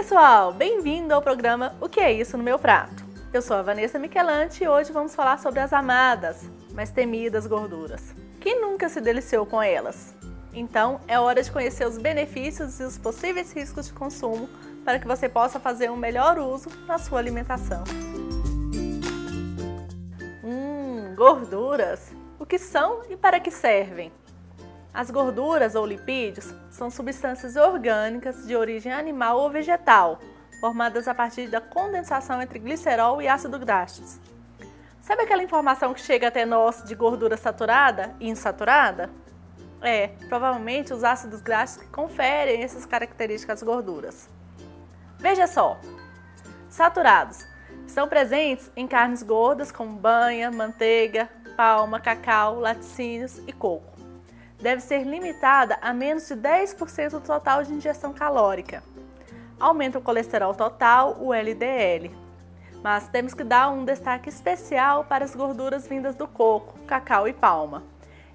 pessoal, bem-vindo ao programa O que é isso no meu prato? Eu sou a Vanessa Michelante e hoje vamos falar sobre as amadas, mas temidas gorduras. Quem nunca se deliciou com elas? Então é hora de conhecer os benefícios e os possíveis riscos de consumo para que você possa fazer um melhor uso na sua alimentação. Gorduras! O que são e para que servem? As gorduras ou lipídios são substâncias orgânicas de origem animal ou vegetal, formadas a partir da condensação entre glicerol e ácido graxo. Sabe aquela informação que chega até nós de gordura saturada e insaturada? Provavelmente os ácidos graxos que conferem essas características às gorduras. Veja só, saturados estão presentes em carnes gordas como banha, manteiga, palma, cacau, laticínios e coco. Deve ser limitada a menos de 10% do total de ingestão calórica. Aumenta o colesterol total, o LDL. Mas temos que dar um destaque especial para as gorduras vindas do coco, cacau e palma.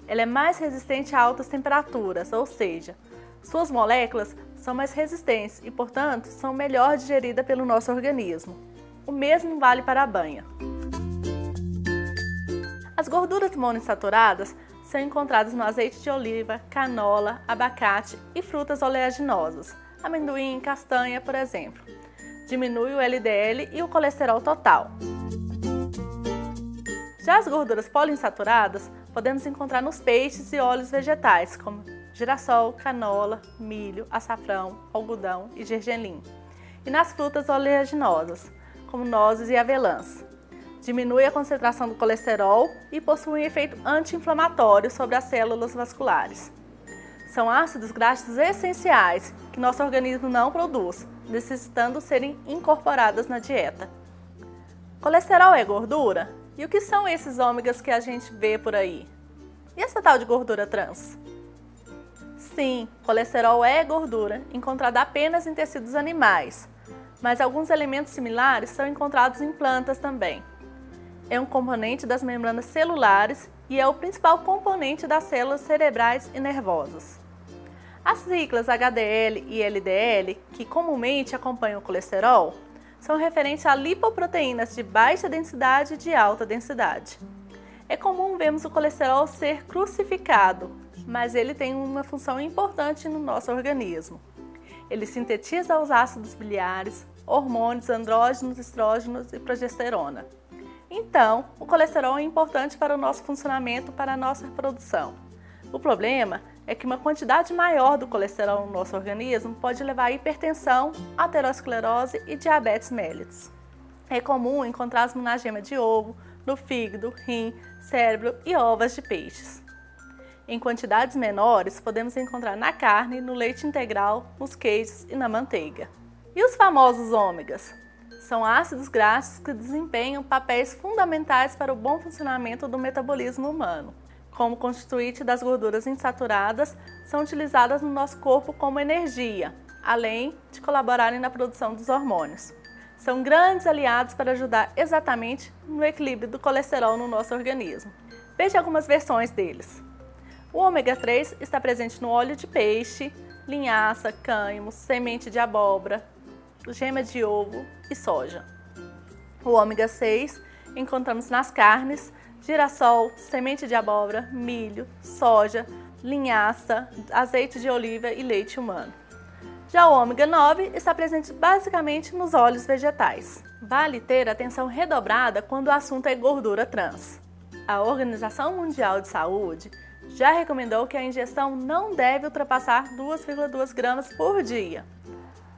Ela é mais resistente a altas temperaturas, ou seja, suas moléculas são mais resistentes e, portanto, são melhor digeridas pelo nosso organismo. O mesmo vale para a banha. As gorduras monoinsaturadas são encontradas no azeite de oliva, canola, abacate e frutas oleaginosas, amendoim, castanha, por exemplo. Diminui o LDL e o colesterol total. Já as gorduras poliinsaturadas podemos encontrar nos peixes e óleos vegetais, como girassol, canola, milho, açafrão, algodão e gergelim. E nas frutas oleaginosas, como nozes e avelãs. Diminui a concentração do colesterol e possui um efeito anti-inflamatório sobre as células vasculares. São ácidos graxos essenciais que nosso organismo não produz, necessitando serem incorporadas na dieta. Colesterol é gordura? E o que são esses ômegas que a gente vê por aí? E essa tal de gordura trans? Sim, colesterol é gordura, encontrada apenas em tecidos animais, mas alguns elementos similares são encontrados em plantas também. É um componente das membranas celulares e é o principal componente das células cerebrais e nervosas. As siglas HDL e LDL, que comumente acompanham o colesterol, são referentes a lipoproteínas de baixa densidade e de alta densidade. É comum vermos o colesterol ser crucificado, mas ele tem uma função importante no nosso organismo. Ele sintetiza os ácidos biliares, hormônios, andrógenos, estrógenos e progesterona. Então, o colesterol é importante para o nosso funcionamento, para a nossa reprodução. O problema é que uma quantidade maior do colesterol no nosso organismo pode levar a hipertensão, aterosclerose e diabetes mellitus. É comum encontrá-los na gema de ovo, no fígado, rim, cérebro e ovas de peixes. Em quantidades menores, podemos encontrar na carne, no leite integral, nos queijos e na manteiga. E os famosos ômegas? São ácidos graxos que desempenham papéis fundamentais para o bom funcionamento do metabolismo humano. Como constituinte das gorduras insaturadas, são utilizadas no nosso corpo como energia, além de colaborarem na produção dos hormônios. São grandes aliados para ajudar exatamente no equilíbrio do colesterol no nosso organismo. Veja algumas versões deles. O ômega 3 está presente no óleo de peixe, linhaça, cânhamo, semente de abóbora, gema de ovo e soja. O ômega 6 encontramos nas carnes, girassol, semente de abóbora, milho, soja, linhaça, azeite de oliva e leite humano. Já o ômega 9 está presente basicamente nos óleos vegetais. Vale ter atenção redobrada quando o assunto é gordura trans. A Organização Mundial de Saúde já recomendou que a ingestão não deve ultrapassar 2,2 gramas por dia.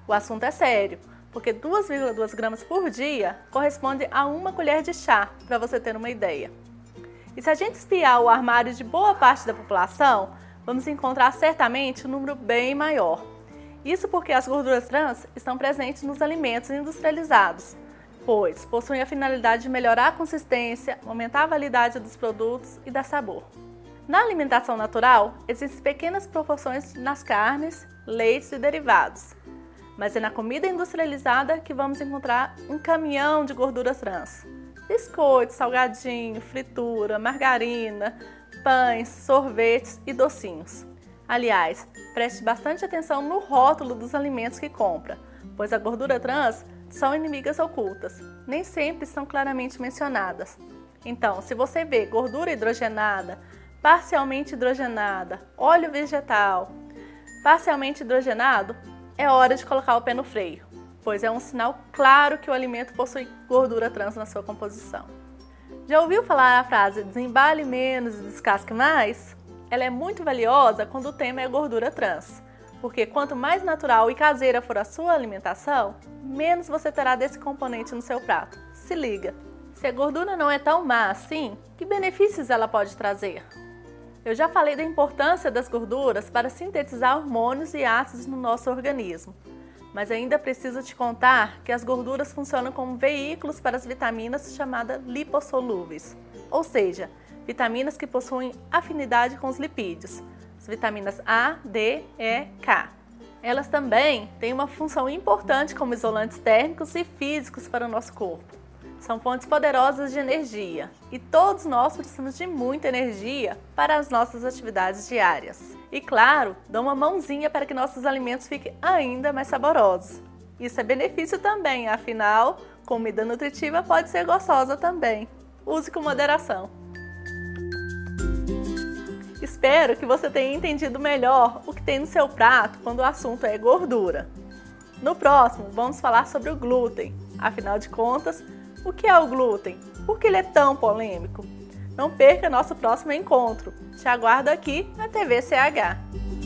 O assunto é sério, porque 2,2 gramas por dia corresponde a uma colher de chá, para você ter uma ideia. E se a gente espiar o armário de boa parte da população, vamos encontrar certamente um número bem maior. Isso porque as gorduras trans estão presentes nos alimentos industrializados, pois possuem a finalidade de melhorar a consistência, aumentar a validade dos produtos e dar sabor. Na alimentação natural, existem pequenas proporções nas carnes, leites e derivados. Mas é na comida industrializada que vamos encontrar um caminhão de gorduras trans. Biscoito, salgadinho, fritura, margarina, pães, sorvetes e docinhos. Aliás, preste bastante atenção no rótulo dos alimentos que compra, pois a gordura trans são inimigas ocultas, nem sempre são claramente mencionadas. Então, se você vê gordura hidrogenada, parcialmente hidrogenada, óleo vegetal, parcialmente hidrogenado, é hora de colocar o pé no freio, pois é um sinal claro que o alimento possui gordura trans na sua composição. Já ouviu falar a frase desembale menos e descasque mais? Ela é muito valiosa quando o tema é gordura trans, porque quanto mais natural e caseira for a sua alimentação, menos você terá desse componente no seu prato. Se liga! Se a gordura não é tão má assim, que benefícios ela pode trazer? Eu já falei da importância das gorduras para sintetizar hormônios e ácidos no nosso organismo, mas ainda preciso te contar que as gorduras funcionam como veículos para as vitaminas chamadas lipossolúveis, ou seja, vitaminas que possuem afinidade com os lipídios, as vitaminas A, D, E, K. Elas também têm uma função importante como isolantes térmicos e físicos para o nosso corpo. São fontes poderosas de energia e todos nós precisamos de muita energia para as nossas atividades diárias. E claro, dão uma mãozinha para que nossos alimentos fiquem ainda mais saborosos. Isso é benefício também, afinal, comida nutritiva pode ser gostosa também. Use com moderação. Espero que você tenha entendido melhor o que tem no seu prato quando o assunto é gordura. No próximo, vamos falar sobre o glúten. Afinal de contas, o que é o glúten? Por que ele é tão polêmico? Não perca nosso próximo encontro. Te aguardo aqui na TV CH.